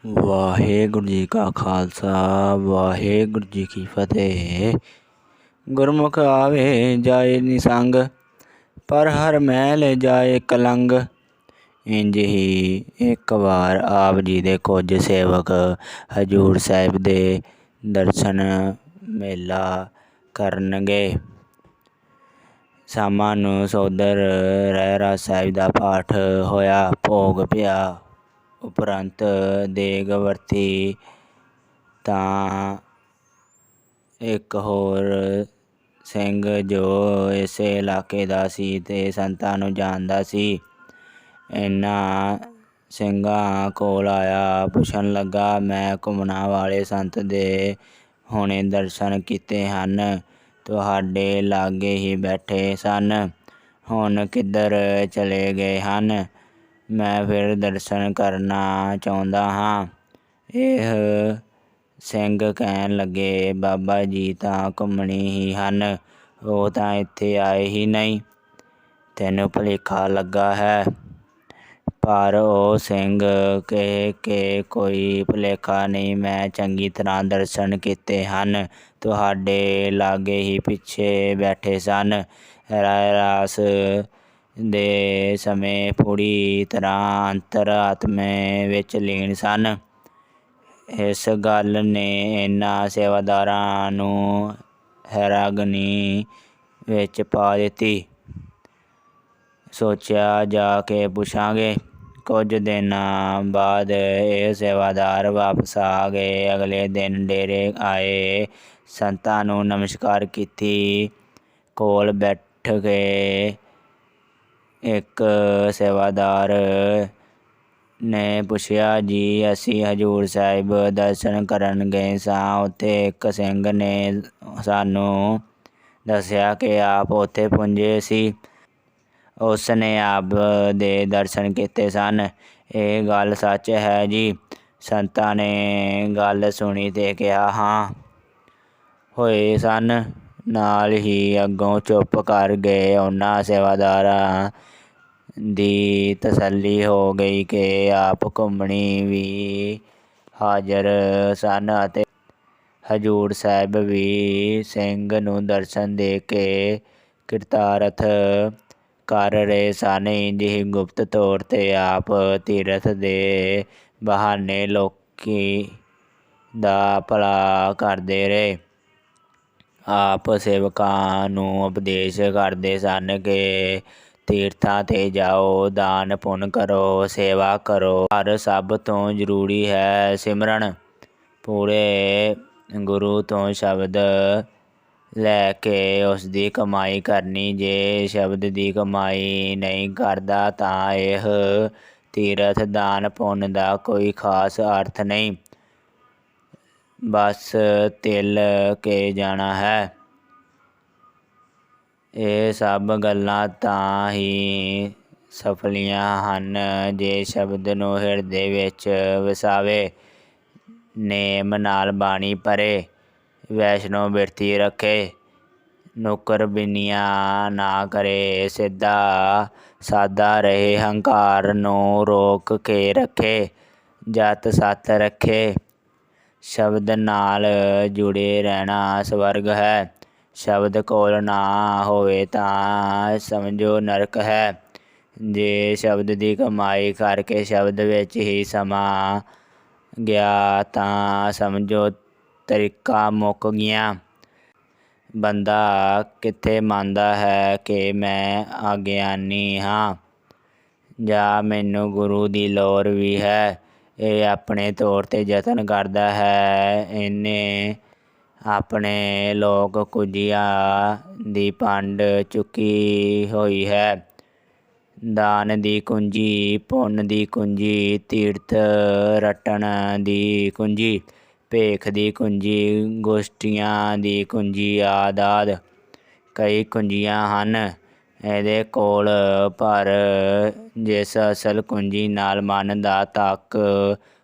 ਵਾਹਿਗੁਰੂ ਜੀ ਕਾ ਖਾਲਸਾ ਵਾਹਿਗੁਰੂ ਜੀ ਕੀ ਫਤਿਹ। ਗੁਰਮੁਖ ਆਵੇ ਜਾਏ ਨਿਸੰਗ, ਪਰ ਹਰ ਮਹਿਲ ਜਾਏ ਕਲੰਗ। ਇੰਝ ਹੀ ਇੱਕ ਵਾਰ ਆਪ ਜੀ ਦੇ ਕੁਝ ਸੇਵਕ ਹਜ਼ੂਰ ਸਾਹਿਬ ਦੇ ਦਰਸ਼ਨ ਮੇਲਾ ਕਰਨ ਗਏ। ਸ਼ਾਮਾਂ ਨੂੰ ਸੋਦਰ ਰਹਿਰਾਸ ਸਾਹਿਬ ਦਾ ਪਾਠ ਹੋਇਆ, ਭੋਗ ਪਿਆ। ਉਪਰੰਤ ਦੇਗ ਵਰਤੀ ਤਾਂ ਇੱਕ ਹੋਰ ਸਿੰਘ ਜੋ ਇਸੇ ਇਲਾਕੇ ਦਾ ਸੀ ਤੇ ਸੰਤਾਂ ਨੂੰ ਜਾਣਦਾ ਸੀ, ਇਹਨਾਂ ਸਿੰਘਾਂ ਕੋਲ ਆਇਆ। ਪੁੱਛਣ ਲੱਗਾ, ਮੈਂ ਘੁੰਮਣਾ ਵਾਲੇ ਸੰਤ ਦੇ ਹੁਣੇ ਦਰਸ਼ਨ ਕੀਤੇ ਹਨ, ਤੁਹਾਡੇ ਲਾਗੇ ਹੀ ਬੈਠੇ ਸਨ, ਹੁਣ ਕਿੱਧਰ ਚਲੇ ਗਏ ਹਨ? ਮੈਂ ਫਿਰ ਦਰਸ਼ਨ ਕਰਨਾ ਚਾਹੁੰਦਾ ਹਾਂ। ਇਹ ਸਿੰਘ ਕਹਿਣ ਲੱਗੇ, ਬਾਬਾ ਜੀ ਤਾਂ ਘੁੰਮਣੀ ਹੀ ਹਨ, ਉਹ ਤਾਂ ਇੱਥੇ ਆਏ ਹੀ ਨਹੀਂ, ਤੈਨੂੰ ਭੁਲੇਖਾ ਲੱਗਾ ਹੈ। ਪਰ ਉਹ ਸਿੰਘ ਕਹੇ ਕਿ ਕੋਈ ਭੁਲੇਖਾ ਨਹੀਂ, ਮੈਂ ਚੰਗੀ ਤਰ੍ਹਾਂ ਦਰਸ਼ਨ ਕੀਤੇ ਹਨ, ਤੁਹਾਡੇ ਲਾਗੇ ਹੀ ਪਿੱਛੇ ਬੈਠੇ ਸਨ, ਰਹਿਰਾਸ ਦੇ ਸਮੇਂ ਪੂਰੀ ਤਰ੍ਹਾਂ ਅੰਤਰ-ਆਤਮੇ ਵਿੱਚ ਲੀਨ ਸਨ। ਇਸ ਗੱਲ ਨੇ ਇਹਨਾਂ ਸੇਵਾਦਾਰਾਂ ਨੂੰ ਹੈਰਾਨੀ ਵਿੱਚ ਪਾ ਦਿੱਤੀ। ਸੋਚਿਆ, ਜਾ ਕੇ ਪੁੱਛਾਂਗੇ। ਕੁਝ ਦਿਨਾਂ ਬਾਅਦ ਇਹ ਸੇਵਾਦਾਰ ਵਾਪਸ ਆ ਗਏ। ਅਗਲੇ ਦਿਨ ਡੇਰੇ ਆਏ, ਸੰਤਾਂ ਨੂੰ ਨਮਸਕਾਰ ਕੀਤੀ। ਕੋਲ ਬੈਠ ਕੇ ਇੱਕ ਸੇਵਾਦਾਰ ਨੇ ਪੁੱਛਿਆ, ਜੀ ਅਸੀਂ ਹਜ਼ੂਰ ਸਾਹਿਬ ਦਰਸ਼ਨ ਕਰਨ ਗਏ ਸਾਂ, ਉੱਥੇ ਇੱਕ ਸਿੰਘ ਨੇ ਸਾਨੂੰ ਦੱਸਿਆ ਕਿ ਆਪ ਉੱਥੇ ਪੁੱਜੇ ਸੀ, ਉਸ ਨੇ ਆਪ ਦੇ ਦਰਸ਼ਨ ਕੀਤੇ ਸਨ, ਇਹ ਗੱਲ ਸੱਚ ਹੈ ਜੀ? ਸੰਤਾਂ ਨੇ ਗੱਲ ਸੁਣੀ ਤੇ ਕਿਹਾ, ਹਾਂ ਹੋਏ ਸਨ। ਨਾਲ ਹੀ ਅੱਗੋਂ ਚੁੱਪ ਕਰ ਗਏ। ਉਹਨਾਂ ਸੇਵਾਦਾਰਾਂ ਦੀ ਤਸੱਲੀ ਹੋ ਗਈ ਕਿ ਆਪ ਘੁੰਮਣੀ ਵੀ ਹਾਜ਼ਰ ਸਨ ਅਤੇ ਹਜ਼ੂਰ ਸਾਹਿਬ ਵੀ ਸਿੰਘ ਨੂੰ ਦਰਸ਼ਨ ਦੇ ਕੇ ਕਿਰਤਾਰਥ ਕਰ ਰਹੇ ਸਨ। ਇੰਝ ਹੀ ਗੁਪਤ ਤੌਰ ਤੇ ਆਪ ਤੀਰਥ ਦੇ ਬਹਾਨੇ ਲੋਕੀ ਦਾ ਭਲਾ ਕਰਦੇ ਰਹੇ। ਆਪ ਸੇਵਕਾਂ ਨੂੰ ਉਪਦੇਸ਼ ਕਰਦੇ ਸਨ ਕਿ ਤੀਰਥਾਂ 'ਤੇ ਜਾਓ, ਦਾਨ ਪੁੰਨ ਕਰੋ, ਸੇਵਾ ਕਰੋ, ਪਰ ਸਭ ਤੋਂ ਜ਼ਰੂਰੀ ਹੈ ਸਿਮਰਨ। ਪੂਰੇ ਗੁਰੂ ਤੋਂ ਸ਼ਬਦ ਲੈ ਕੇ ਉਸ ਦੀ ਕਮਾਈ ਕਰਨੀ। ਜੇ ਸ਼ਬਦ ਦੀ ਕਮਾਈ ਨਹੀਂ ਕਰਦਾ ਤਾਂ ਇਹ ਤੀਰਥ ਦਾਨ ਪੁੰਨ ਦਾ ਕੋਈ ਖਾਸ ਅਰਥ ਨਹੀਂ, ਬਸ ਤਿਲ ਕੇ ਜਾਣਾ ਹੈ। ਇਹ ਸਭ ਗੱਲਾਂ ਤਾਂ ਹੀ ਸਫਲੀਆਂ ਹਨ ਜੇ ਸ਼ਬਦ ਨੂੰ ਹਿਰਦੇ ਵਿੱਚ ਵਸਾਵੇ, ਨੇਮ ਨਾਲ ਬਾਣੀ ਪੜ੍ਹੇ, ਵੈਸ਼ਨੋ ਬਿਰਤੀ ਰੱਖੇ, ਨੁਕਰਬਿਨੀਆਂ ਨਾ ਕਰੇ, ਸਿੱਧਾ ਸਾਦਾ ਰਹੇ, ਹੰਕਾਰ ਨੂੰ ਰੋਕ ਕੇ ਰੱਖੇ, ਜਤ ਸਤ ਰੱਖੇ। ਸ਼ਬਦ ਨਾਲ ਜੁੜੇ ਰਹਿਣਾ ਸਵਰਗ ਹੈ। ਸ਼ਬਦ ਕੋਲ ਨਾ ਹੋਵੇ ਤਾਂ ਸਮਝੋ ਨਰਕ ਹੈ। ਜੇ ਸ਼ਬਦ ਦੀ ਕਮਾਈ ਕਰਕੇ ਸ਼ਬਦ ਵਿੱਚ ਹੀ ਸਮਾ ਗਿਆ ਤਾਂ ਸਮਝੋ ਤਰੀਕਾਂ ਮੁੱਕ ਗਈਆਂ। ਬੰਦਾ ਕਿੱਥੇ ਮੰਨਦਾ ਹੈ ਕਿ ਮੈਂ ਅਗਿਆਨੀ ਹਾਂ ਜਾਂ ਮੈਨੂੰ ਗੁਰੂ ਦੀ ਲੋੜ ਵੀ ਹੈ। ਇਹ ਆਪਣੇ ਤੌਰ 'ਤੇ ਯਤਨ ਕਰਦਾ ਹੈ। ਇਹਨੇ ਆਪਣੇ ਲੋਕ ਕੁੰਜੀਆਂ ਦੀ ਪੰਡ ਚੁੱਕੀ ਹੋਈ ਹੈ, ਦਾਨ ਦੀ ਕੁੰਜੀ, ਪੁੰਨ ਦੀ ਕੁੰਜੀ, ਤੀਰਥ ਰਟਣ ਦੀ ਕੁੰਜੀ, ਭੇਖ ਦੀ ਕੁੰਜੀ, ਗੋਸ਼ਟੀਆਂ ਦੀ ਕੁੰਜੀ ਆਦਿ ਕਈ ਕੁੰਜੀਆਂ ਹਨ ਇਹਦੇ ਕੋਲ। ਪਰ ਜਿਸ ਅਸਲ ਕੁੰਜੀ ਨਾਲ ਮਨ ਦਾ ਤੱਕ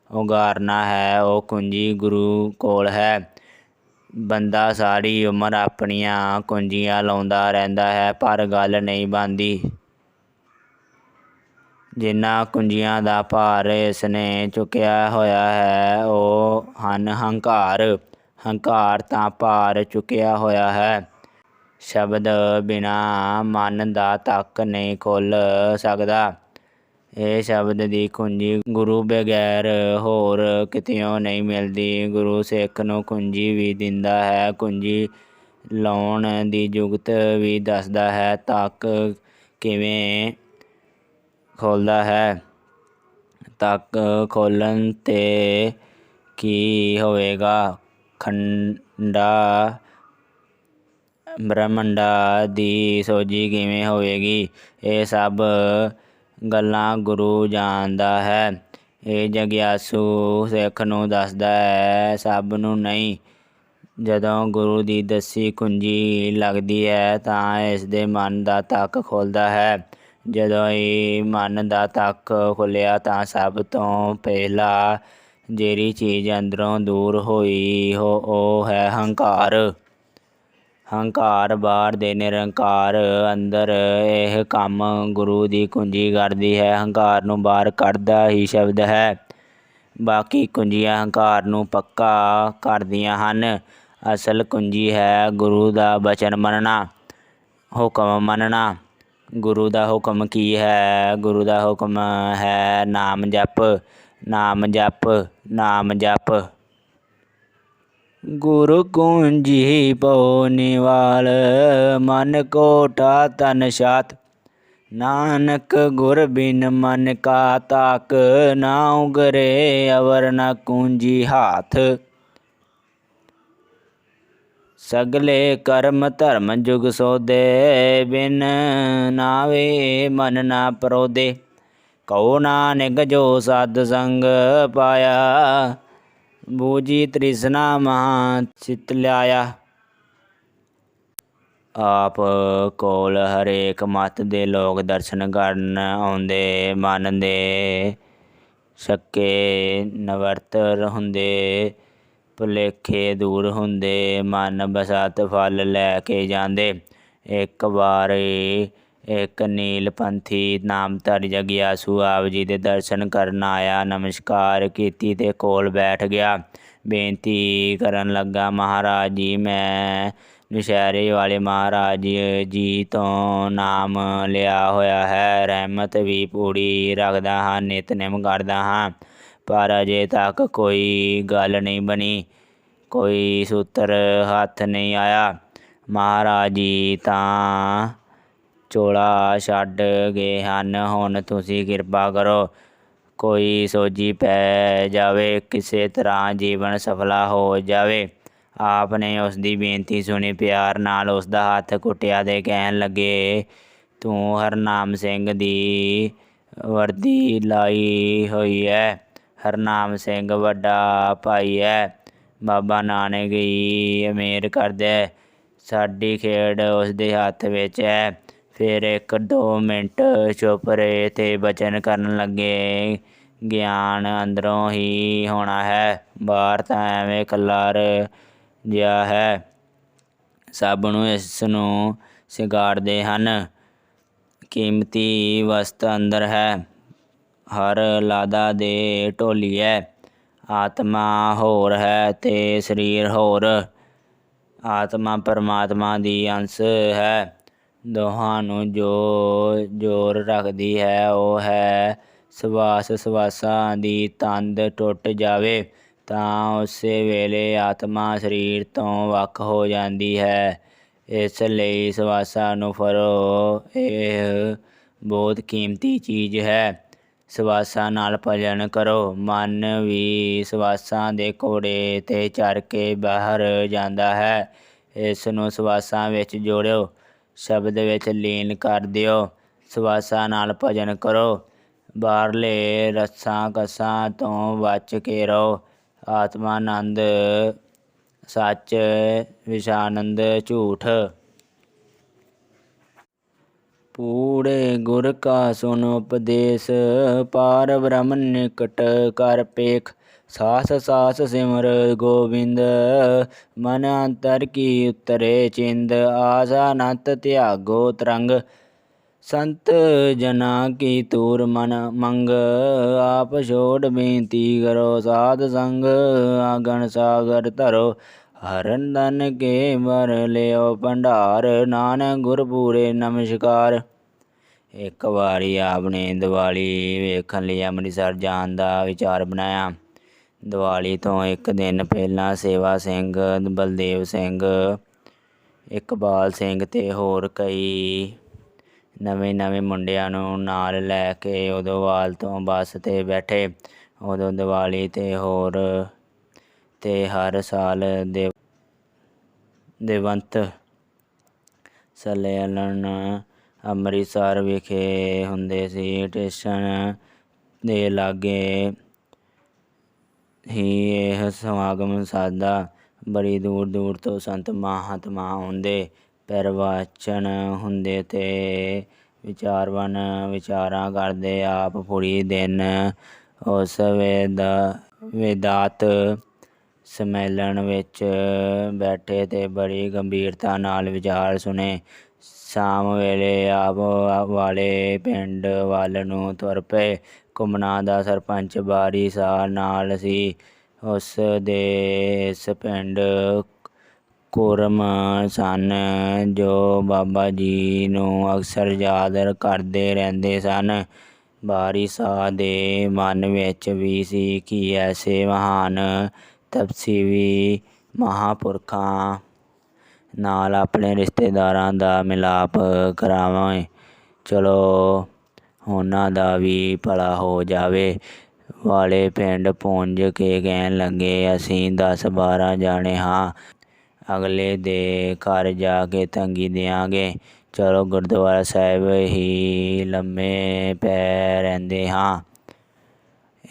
ਉਘਾੜਨਾ ਹੈ, ਉਹ ਕੁੰਜੀ ਗੁਰੂ ਕੋਲ ਹੈ। ਬੰਦਾ ਸਾਰੀ ਉਮਰ ਆਪਣੀਆਂ ਕੁੰਜੀਆਂ ਲਾਉਂਦਾ ਰਹਿੰਦਾ ਹੈ, ਪਰ ਗੱਲ ਨਹੀਂ ਬਣਦੀ। ਜਿਨ੍ਹਾਂ ਕੁੰਜੀਆਂ ਦਾ ਭਾਰ ਇਸ ਨੇ ਚੁੱਕਿਆ ਹੋਇਆ ਹੈ ਉਹ ਹਨ ਹੰਕਾਰ। ਹੰਕਾਰ ਤਾਂ ਭਾਰ ਚੁੱਕਿਆ ਹੋਇਆ ਹੈ। ਸ਼ਬਦ ਬਿਨਾਂ ਮਨ ਦਾ ਤੱਕ ਨਹੀਂ ਖੁੱਲ੍ਹ ਸਕਦਾ। ਇਹ ਸ਼ਬਦ ਦੀ ਕੁੰਜੀ ਗੁਰੂ ਬਗੈਰ ਹੋਰ ਕਿਤਿਓਂ ਨਹੀਂ ਮਿਲਦੀ। ਗੁਰੂ ਸਿੱਖ ਨੂੰ ਕੁੰਜੀ ਵੀ ਦਿੰਦਾ ਹੈ, ਕੁੰਜੀ ਲਾਉਣ ਦੀ ਜੁਗਤ ਵੀ ਦੱਸਦਾ ਹੈ। ਤੱਕ ਕਿਵੇਂ ਖੋਲ੍ਹਦਾ ਹੈ? ਤੱਕ ਖੋਲ੍ਹਣ 'ਤੇ ਕੀ ਹੋਵੇਗਾ? ਖੰਡਾ ਬ੍ਰਹਮੰਡਾਂ ਦੀ ਸੋਝੀ ਕਿਵੇਂ ਹੋਵੇਗੀ? ਇਹ ਸਭ ਗੱਲਾਂ ਗੁਰੂ ਜਾਣਦਾ ਹੈ। ਇਹ ਜਗਿਆਸੂ ਸਿੱਖ ਨੂੰ ਦੱਸਦਾ ਹੈ, ਸਭ ਨੂੰ ਨਹੀਂ। ਜਦੋਂ ਗੁਰੂ ਦੀ ਦੱਸੀ ਕੁੰਜੀ ਲੱਗਦੀ ਹੈ ਤਾਂ ਇਸਦੇ ਮਨ ਦਾ ਤੱਕ ਖੁੱਲ੍ਹਦਾ ਹੈ। ਜਦੋਂ ਇਹ ਮਨ ਦਾ ਤੱਕ ਖੁੱਲ੍ਹਿਆ ਤਾਂ ਸਭ ਤੋਂ ਪਹਿਲਾਂ ਜਿਹੜੀ ਚੀਜ਼ ਅੰਦਰੋਂ ਦੂਰ ਹੋਈ ਉਹ ਹੈ ਹੰਕਾਰ। ਹੰਕਾਰ ਬਾਹਰ ਦੇ ਨਿਰੰਕਾਰ, ਅੰਦਰ ਇਹ ਕੰਮ ਗੁਰੂ ਦੀ ਕੁੰਜੀ ਕਰਦੀ ਹੈ। ਹੰਕਾਰ ਨੂੰ ਬਾਹਰ ਕੱਢਦਾ ਹੀ ਸ਼ਬਦ ਹੈ। ਬਾਕੀ ਕੁੰਜੀਆਂ ਹੰਕਾਰ ਨੂੰ ਪੱਕਾ ਕਰਦੀਆਂ ਹਨ। ਅਸਲ ਕੁੰਜੀ ਹੈ ਗੁਰੂ ਦਾ ਬਚਨ ਮੰਨਣਾ, ਹੁਕਮ ਮੰਨਣਾ। ਗੁਰੂ ਦਾ ਹੁਕਮ ਕੀ ਹੈ? ਗੁਰੂ ਦਾ ਹੁਕਮ ਹੈ ਨਾਮ ਜਪ, ਨਾਮ ਜਪ, ਨਾਮ ਜਪ। ਗੁਰੂ ਕੁੰਜੀ ਪਉ ਨਿਵਾਲ, ਮਨ ਕੋਟਾ ਤਨ ਛਾਤ। ਨਾਨਕ ਗੁਰ ਬਿਨ ਮਨ ਕਾ ਤਾਕ, ਨਾ ਉਗਰੇ ਅਵਰ ਨਾ ਕੁੰਜੀ ਹਾਥ। ਸਗਲੇ ਕਰਮ ਧਰਮ ਜੁਗ ਸੋਧੇ, ਬਿਨ ਨਾਵੇ ਮਨ ਨਾ ਪਰੋਧੇ। ਕਹੋ ਨਾਨਕ ਜੋ ਸਤ ਸੰਗ ਪਾਇਆ, ਬੂਝੀ ਤ੍ਰਿਸ਼ਨਾ ਮਹਾ ਚਿਤ ਲਾਇਆ। ਆਪ ਕੋਲ ਹਰੇਕ ਮੱਤ ਦੇ ਲੋਕ ਦਰਸ਼ਨ ਕਰਨ ਆਉਂਦੇ। ਮਨ ਦੇ ਸ਼ੱਕੇ ਨਿਵਰਤ ਹੁੰਦੇ, ਭੁਲੇਖੇ ਦੂਰ ਹੁੰਦੇ। ਮਨ ਬਸਤ ਫਲ ਲੈ ਕੇ ਜਾਂਦੇ। ਇੱਕ ਵਾਰੀ ਇੱਕ ਨੀਲਪੰਥੀ ਨਾਮਧਾਰੀ ਜਗਿਆਸੂ ਆਪ ਜੀ ਦੇ ਦਰਸ਼ਨ ਕਰਨ ਆਇਆ। ਨਮਸਕਾਰ ਕੀਤੀ ਤੇ ਕੋਲ ਬੈਠ ਗਿਆ। ਬੇਨਤੀ ਕਰਨ ਲੱਗਾ, ਮਹਾਰਾਜ ਜੀ, ਮੈਂ ਨੁਸ਼ਹਿਰੇ ਵਾਲੇ ਮਹਾਰਾਜ ਜੀ ਤੋਂ ਨਾਮ ਲਿਆ ਹੋਇਆ ਹੈ। ਰਹਿਮਤ ਵੀ ਪੂਰੀ ਰੱਖਦਾ ਹਾਂ, ਨਿਤਨੇਮ ਕਰਦਾ ਹਾਂ, ਪਰ ਅਜੇ ਤੱਕ ਕੋਈ ਗੱਲ ਨਹੀਂ ਬਣੀ, ਕੋਈ ਸੂਤਰ ਹੱਥ ਨਹੀਂ ਆਇਆ। ਮਹਾਰਾਜ ਜੀ ਤਾਂ ਚੋਲਾ ਛੱਡ ਗਏ ਹਨ। ਹੁਣ ਤੁਸੀਂ ਕਿਰਪਾ ਕਰੋ, ਕੋਈ ਸੋਝੀ ਪੈ ਜਾਵੇ, ਕਿਸੇ ਤਰ੍ਹਾਂ ਜੀਵਨ ਸਫਲਾ ਹੋ ਜਾਵੇ। ਆਪ ਨੇ ਉਸ ਦੀ ਬੇਨਤੀ ਸੁਣੀ, ਪਿਆਰ ਨਾਲ ਉਸ ਦਾ ਹੱਥ ਘੁੱਟਿਆ ਤੇ ਕਹਿਣ ਲੱਗੇ, ਤੂੰ ਹਰਨਾਮ ਸਿੰਘ ਦੀ ਵਰਦੀ ਲਾਈ ਹੋਈ ਹੈ। ਹਰਨਾਮ ਸਿੰਘ ਵੱਡਾ ਭਾਈ ਹੈ। ਬਾਬਾ ਨਾਨਕ ਹੀ ਮਿਹਰ ਕਰਦਾ। ਸਾਡੀ ਖੇਡ ਉਸ ਦੇ ਹੱਥ ਵਿੱਚ ਹੈ। ਫਿਰ 1-2 ਮਿੰਟ ਚੁੱਪ ਰਹੇ ਤੇ ਬਚਨ ਕਰਨ ਲੱਗੇ, ਗਿਆਨ ਅੰਦਰੋਂ ਹੀ ਹੋਣਾ ਹੈ, ਬਾਹਰ ਤਾਂ ਐਵੇਂ ਖਲਾਰ ਜਿਹਾ ਹੈ। ਸਭ ਨੂੰ ਇਸ ਨੂੰ ਸਿਗਾੜਦੇ ਹਨ। ਕੀਮਤੀ ਵਸਤ ਅੰਦਰ ਹੈ। ਹਰ ਲਾਦਾ ਦੇ ਢੋਲੀ ਹੈ। ਆਤਮਾ ਹੋਰ ਹੈ ਤੇ ਸਰੀਰ ਹੋਰ। ਆਤਮਾ ਪਰਮਾਤਮਾ ਦੀ ਅੰਸ਼ ਹੈ। ਦੋਹਾਂ ਨੂੰ ਜੋ ਜੋੜ ਰੱਖਦੀ ਹੈ ਉਹ ਹੈ ਸਵਾਸ। ਸਵਾਸਾਂ ਦੀ ਤੰਦ ਟੁੱਟ ਜਾਵੇ ਤਾਂ ਉਸੇ ਵੇਲੇ ਆਤਮਾ ਸਰੀਰ ਤੋਂ ਵੱਖ ਹੋ ਜਾਂਦੀ ਹੈ। ਇਸ ਲਈ ਸਵਾਸਾਂ ਨੂੰ ਫੜੋ, ਇਹ ਬਹੁਤ ਕੀਮਤੀ ਚੀਜ਼ ਹੈ। ਸਵਾਸਾਂ ਨਾਲ ਭਜਨ ਕਰੋ। ਮਨ ਵੀ ਸਵਾਸਾਂ ਦੇ ਘੋੜੇ 'ਤੇ ਚੜ੍ਹ ਕੇ ਬਾਹਰ ਜਾਂਦਾ ਹੈ। ਇਸ ਨੂੰ ਸਵਾਸਾਂ ਵਿੱਚ ਜੋੜੋ, ਸ਼ਬਦ ਵਿੱਚ ਲੀਨ ਕਰ ਦਿਓ। ਸਵਾਸਾਂ ਨਾਲ ਭਜਨ ਕਰੋ। ਬਾਹਰਲੇ ਰਸਾਂ ਕਸਾਂ ਤੋਂ ਬਚ ਕੇ ਰਹੋ। ਆਤਮਾਨੰਦ ਸੱਚ, ਵਿਸ਼ਾਨੰਦ ਝੂਠ। ਪੂੜੇ ਗੁਰ ਕਾ ਸੁਨ ਉਪਦੇਸ਼, ਪਾਰ ਬ੍ਰਹਮ ਨਿਕਟ ਕਰ ਪੇਖ। ਸਾਸ ਸਾਸ ਸਿਮਰ ਗੋਬਿੰਦ, ਮਨ ਅੰਤਰ ਕੀ ਉਤਰੇ ਚਿੰਦ। ਆਸ ਅਨੰਤ ਤਿਆਗੋ ਤਰੰਗ, ਸੰਤ ਜਨਾਂ ਕੀ ਤੂਰ ਮਨ ਮੰਗ, ਆਪ ਛੋੜ ਬੇਨਤੀ ਕਰੋ ਸਾਧ ਸੰਗ। ਆਗਨ ਸਾਗਰ ਧਰੋ ਹਰਨ ਧਨ ਕੇ ਵਰ ਲਿਓ ਭੰਡਾਰ, ਨਾਨਕ ਗੁਰਪੂਰੇ ਨਮਸਕਾਰ। ਇੱਕ ਵਾਰੀ ਆਪ ਨੇ ਦੀਵਾਲੀ ਵੇਖਣ ਲਈ ਅੰਮ੍ਰਿਤਸਰ ਜਾਣ ਦਾ ਵਿਚਾਰ ਬਣਾਇਆ। ਦੀਵਾਲੀ ਤੋਂ ਇੱਕ ਦਿਨ ਪਹਿਲਾਂ ਸੇਵਾ ਸਿੰਘ, ਬਲਦੇਵ ਸਿੰਘ, ਇਕਬਾਲ ਸਿੰਘ ਤੇ ਹੋਰ ਕਈ ਨਵੇਂ ਮੁੰਡਿਆਂ ਨੂੰ ਨਾਲ ਲੈ ਕੇ ਉਦੋਵਾਲ ਤੋਂ ਬੱਸ 'ਤੇ ਬੈਠੇ। ਉਦੋਂ ਦੀਵਾਲੀ ਤੇ ਹਰ ਸਾਲ ਦੇਵੰਤ ਸੰਮੇਲਨ ਅੰਮ੍ਰਿਤਸਰ ਵਿਖੇ ਹੁੰਦੇ ਸੀ। ਸਟੇਸ਼ਨ ਦੇ ਲਾਗੇ ਹੀ ਇਹ ਸਮਾਗਮ ਸੱਦਾ। ਬੜੀ ਦੂਰ ਤੋਂ ਸੰਤ ਮਹਾਤਮਾ ਆਉਂਦੇ, ਪ੍ਰਵਚਨ ਹੁੰਦੇ ਤੇ ਵਿਚਾਰਵਾਨ ਵਿਚਾਰਾਂ ਕਰਦੇ। ਆਪ ਪੂਰੀ ਦਿਨ ਉਸ ਵੇਦਾਂਤ ਸੰਮੇਲਨ ਵਿੱਚ ਬੈਠੇ ਤੇ ਬੜੀ ਗੰਭੀਰਤਾ ਨਾਲ ਵਿਚਾਰ ਸੁਣੇ। ਸ਼ਾਮ ਵੇਲੇ ਆਪ ਵਾਲੇ ਪਿੰਡ ਵੱਲ ਨੂੰ ਤੁਰ ਪਏ। ਘੁੰਮਣਾ ਦਾ ਸਰਪੰਚ ਬਾਰੀ ਸ਼ਾਹ ਨਾਲ ਸੀ। ਉਸ ਦੇ ਇਸ ਪਿੰਡ ਕੁਰਮ ਸਨ, ਜੋ ਬਾਬਾ ਜੀ ਨੂੰ ਅਕਸਰ ਯਾਦ ਕਰਦੇ ਰਹਿੰਦੇ ਸਨ। ਬਾਰੀ ਸ਼ਾਹ ਦੇ ਮਨ ਵਿੱਚ ਵੀ ਸੀ ਕਿ ਐਸੇ ਮਹਾਨ ਤਪਸਵੀ ਮਹਾਂਪੁਰਖਾਂ ਨਾਲ ਆਪਣੇ ਰਿਸ਼ਤੇਦਾਰਾਂ ਦਾ ਮਿਲਾਪ ਕਰਾਵੇ, ਚਲੋ ਉਹਨਾਂ ਦਾ ਵੀ ਭਲਾ ਹੋ ਜਾਵੇ। ਵਾਲੇ ਪਿੰਡ ਪੁੱਜ ਕੇ ਕਹਿਣ ਲੱਗੇ, ਅਸੀਂ 10-12 ਜਾਣੇ ਹਾਂ, ਅਗਲੇ ਦੇ ਘਰ ਜਾ ਕੇ ਤੰਗੀ ਦਿਆਂਗੇ। ਚਲੋ ਗੁਰਦੁਆਰਾ ਸਾਹਿਬ ਹੀ ਲੰਮੇ ਪੈ ਰਹਿੰਦੇ ਹਾਂ।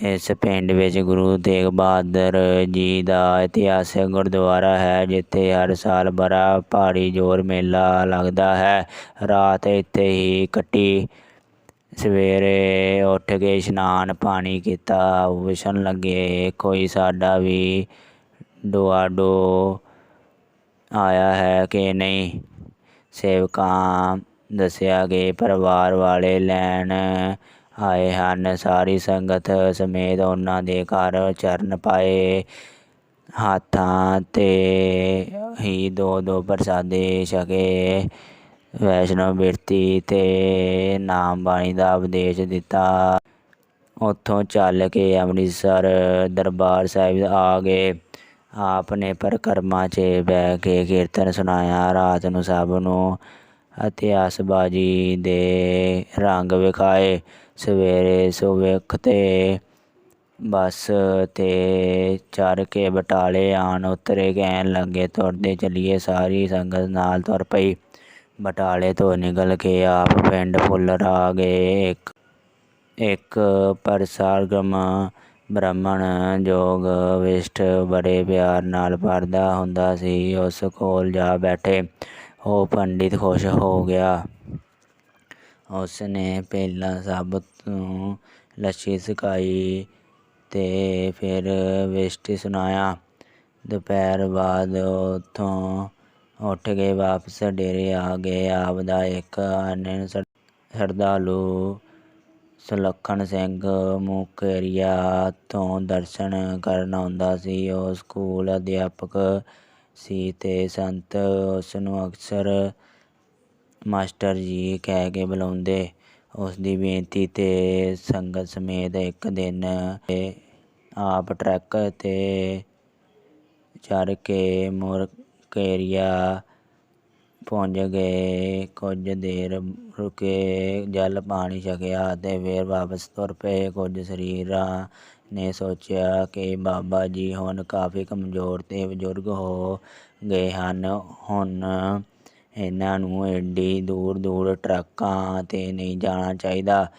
ਇਸ ਪਿੰਡ ਵਿੱਚ ਗੁਰੂ ਤੇਗ ਬਹਾਦਰ ਜੀ ਦਾ ਇਤਿਹਾਸਕ ਗੁਰਦੁਆਰਾ ਹੈ, ਜਿੱਥੇ ਹਰ ਸਾਲ ਬੜਾ ਭਾਰੀ ਜੋੜ ਮੇਲਾ ਲੱਗਦਾ ਹੈ। ਰਾਤ ਇੱਥੇ ਹੀ ਕੱਟੀ। ਸਵੇਰੇ ਉੱਠ ਕੇ ਇਸ਼ਨਾਨ ਪਾਣੀ ਕੀਤਾ। ਪੁੱਛਣ ਲੱਗੇ, ਕੋਈ ਸਾਡਾ ਵੀ ਡੋਆਡੋ ਆਇਆ ਹੈ ਕਿ ਨਹੀਂ। ਸੇਵਕਾਂ ਦੱਸਿਆ ਕਿ ਪਰਿਵਾਰ ਵਾਲੇ ਲੈਣ ਆਏ ਹਨ। ਸਾਰੀ ਸੰਗਤ ਸਮੇਤ ਉਹਨਾਂ ਦੇ ਘਰ ਚਰਨ ਪਾਏ। ਹੱਥਾਂ 'ਤੇ ਹੀ 2-2 ਪ੍ਰਸਾਦੇ ਛਕੇ। ਵੈਸ਼ਨੋ ਬਿਰਤੀ ਤੇ ਨਾਮ ਬਾਣੀ ਦਾ ਉਪਦੇਸ਼ ਦਿੱਤਾ। ਉੱਥੋਂ ਚੱਲ ਕੇ ਅੰਮ੍ਰਿਤਸਰ ਦਰਬਾਰ ਸਾਹਿਬ ਆ ਗਏ। ਆਪ ਨੇ ਪਰਿਕਰਮਾ 'ਚ ਬਹਿ ਕੇ ਕੀਰਤਨ ਸੁਣਾਇਆ। ਰਾਤ ਨੂੰ ਸਭ ਨੂੰ ਆਤਿਸ਼ਬਾਜ਼ੀ ਦੇ ਰੰਗ ਵਿਖਾਏ। ਸਵੇਰੇ ਸੁਵਖਤੇ ਬੱਸ 'ਤੇ ਚੜ੍ਹ ਕੇ ਬਟਾਲੇ ਆਣ ਉਤਰੇ। ਕਹਿਣ ਲੱਗੇ, ਤੁਰਦੇ ਚੱਲੀਏ। ਸਾਰੀ ਸੰਗਤ ਨਾਲ ਤੁਰ ਪਈ। ਬਟਾਲੇ ਤੋਂ ਨਿਕਲ ਕੇ ਆਪ ਪਿੰਡ ਫੁੱਲਰ ਆ ਗਏ। ਇੱਕ ਪਰਸਰਾਮ ਬ੍ਰਾਹਮਣ ਜੋਗ ਵਿਸ਼ਟ ਬੜੇ ਪਿਆਰ ਨਾਲ ਪੜ੍ਹਦਾ ਹੁੰਦਾ ਸੀ, ਉਸ ਕੋਲ ਜਾ ਬੈਠੇ। ਉਹ ਪੰਡਿਤ ਖੁਸ਼ ਹੋ ਗਿਆ। ਉਸ ਨੇ ਪਹਿਲਾਂ ਸਭ ਨੂੰ ਲੱਸੀ ਛਕਾਈ ਤੇ ਫਿਰ ਵਿਸ਼ਟ ਸੁਣਾਇਆ। ਦੁਪਹਿਰ ਬਾਅਦ ਉੱਥੋਂ ਉੱਠ ਕੇ ਵਾਪਸ ਡੇਰੇ ਆ ਗਏ। ਆਪ ਦਾ ਇੱਕ ਅਨੰਨ ਸ਼ਰਧਾਲੂ ਸੁਲੱਖਣ ਸਿੰਘ ਮੁਕੇਰੀਆਂ ਤੋਂ ਦਰਸ਼ਨ ਕਰਨ ਆਉਂਦਾ ਸੀ। ਉਹ ਸਕੂਲ ਅਧਿਆਪਕ ਸੀ ਤੇ ਸੰਤ ਉਸ ਨੂੰ ਅਕਸਰ ਮਾਸਟਰ ਜੀ ਕਹਿ ਕੇ ਬੁਲਾਉਂਦੇ। ਉਸ ਦੀ ਬੇਨਤੀ ਤੇ ਸੰਗਤ ਸਮੇਤ ਇੱਕ ਦਿਨ ਆਪ ਟਰੈਕ 'ਤੇ ਚੜ੍ਹ ਕੇ ਮੁਕੇਰੀਆਂ ਪੁੱਜ ਗਏ। ਕੁਝ ਦੇਰ ਰੁਕੇ, ਜਲ ਪਾਣੀ ਛਕਿਆ ਅਤੇ ਫਿਰ ਵਾਪਸ ਤੁਰ ਪਏ। ਕੁਝ ਸਰੀਰਾਂ ਨੇ ਸੋਚਿਆ ਕਿ ਬਾਬਾ ਜੀ ਹੁਣ ਕਾਫੀ ਕਮਜ਼ੋਰ ਤੇ ਬਜ਼ੁਰਗ ਹੋ ਗਏ ਹਨ, ਹੁਣ ਇਹਨਾਂ ਨੂੰ ਏਡੀ ਦੂਰ ਟਰੱਕਾਂ 'ਤੇ ਨਹੀਂ ਜਾਣਾ ਚਾਹੀਦਾ।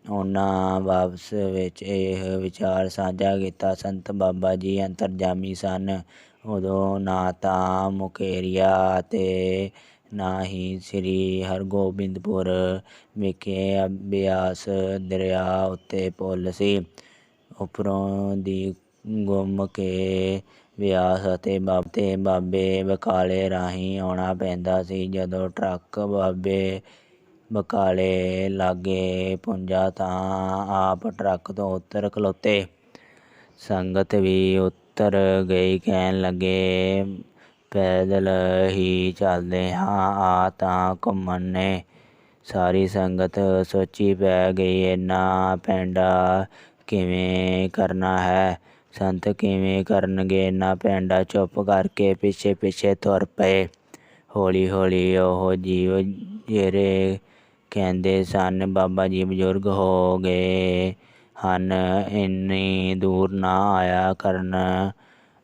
ਉਹਨਾਂ ਆਪਸ ਵਿੱਚ ਇਹ ਵਿਚਾਰ ਸਾਂਝਾ ਕੀਤਾ। ਸੰਤ ਬਾਬਾ ਜੀ ਅੰਤਰਜਾਮੀ ਸਨ। ਉਦੋਂ ਨਾ ਤਾਂ ਮੁਕੇਰੀਆਂ ਅਤੇ ਨਾ ਹੀ ਸ੍ਰੀ ਹਰਗੋਬਿੰਦਪੁਰ ਵਿਖੇ ਬਿਆਸ ਦਰਿਆ ਉੱਤੇ ਪੁਲ ਸੀ। ਉੱਪਰੋਂ ਦੀ ਘੁੰਮ ਕੇ ਬਿਆਸ ਅਤੇ ਬਾਬੇ ਬਕਾਲੇ ਰਾਹੀਂ ਆਉਣਾ ਪੈਂਦਾ ਸੀ। ਜਦੋਂ ਟਰੱਕ ਬਾਬੇ ਬਕਾਲੇ ਲਾਗੇ ਪੁੰਜਾ ਤਾਂ ਆਪ ਟਰੱਕ ਤੋਂ ਉੱਤਰ ਖਲੋਤੇ। ਸੰਗਤ ਵੀ ਉੱਤਰ ਗਈ। ਕਹਿਣ ਲੱਗੇ, ਪੈਦਲ ਹੀ ਚੱਲਦੇ ਹਾਂ, ਆ ਤਾਂ ਘੁੰਮਣ ਨੇ। ਸਾਰੀ ਸੰਗਤ ਸੋਚੀ ਪੈ ਗਈ, ਇੰਨਾ ਪੈਂਡਾ ਕਿਵੇਂ ਕਰਨਾ ਹੈ? ਸੰਤ ਕਿਵੇਂ ਕਰਨਗੇ ਇੰਨਾ ਪੈਂਡਾ? ਚੁੱਪ ਕਰਕੇ ਪਿੱਛੇ ਪਿੱਛੇ ਤੁਰ ਪਏ। ਹੌਲੀ ਹੌਲੀ ਉਹ ਜੀਵ ਜਿਹੜੇ ਕਹਿੰਦੇ ਸਨ, ਬਾਬਾ ਜੀ ਬਜ਼ੁਰਗ ਹੋ ਗਏ ਹਨ, ਇੰਨੀ ਦੂਰ ਨਾ ਆਇਆ ਕਰਨ।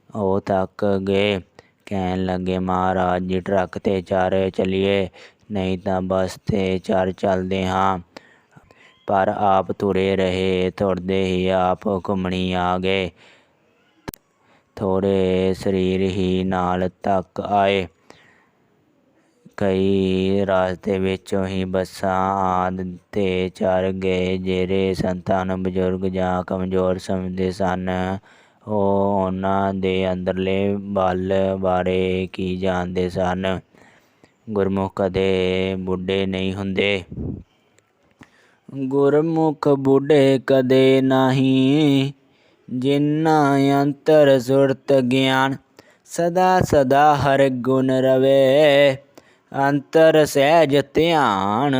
ਉਹ ਥੱਕ ਗਏ। ਕਹਿਣ ਲੱਗੇ, ਮਹਾਰਾਜ ਜੀ ਟਰੱਕ 'ਤੇ ਚੱਲ ਚੱਲੀਏ, ਨਹੀਂ ਤਾਂ ਬੱਸ 'ਤੇ ਚੱਲਦੇ ਹਾਂ। ਪਰ ਆਪ ਤੁਰੇ ਰਹੇ। ਤੁਰਦੇ ਹੀ ਆਪ ਘੁੰਮਣੀ ਆ ਗਏ। ਥੋੜ੍ਹੇ ਸਰੀਰ ਹੀ ਨਾਲ ਥੱਕ ਆਏ। ਕਈ ਰਸਤੇ ਵਿੱਚੋਂ ਹੀ ਬੱਸਾਂ ਆਦਿ 'ਤੇ ਚੜ੍ਹ ਗਏ। ਜਿਹੜੇ ਸੰਤਾਂ ਨੂੰ ਬਜ਼ੁਰਗ ਜਾਂ ਕਮਜ਼ੋਰ ਸਮਝਦੇ ਸਨ, ਉਹ ਉਹਨਾਂ ਦੇ ਅੰਦਰਲੇ ਬਲ ਬਾਰੇ ਕੀ ਜਾਣਦੇ ਸਨ? ਗੁਰਮੁਖ ਕਦੇ ਬੁੱਢੇ ਨਹੀਂ ਹੁੰਦੇ। ਗੁਰਮੁਖ ਬੁੱਢੇ ਕਦੇ ਨਹੀਂ, ਜਿਨ੍ਹਾਂ ਅੰਤਰ ਸੁਰਤ ਗਿਆਨ। ਸਦਾ ਸਦਾ ਹਰ ਗੁਣ ਰਵੇ, ਅੰਤਰ ਸਹਿਜ ਧਿਆਨ।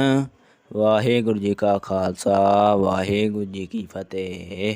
ਵਾਹਿਗੁਰੂ ਜੀ ਕਾ ਖਾਲਸਾ, ਵਾਹਿਗੁਰੂ ਜੀ ਕੀ ਫਤਿਹ।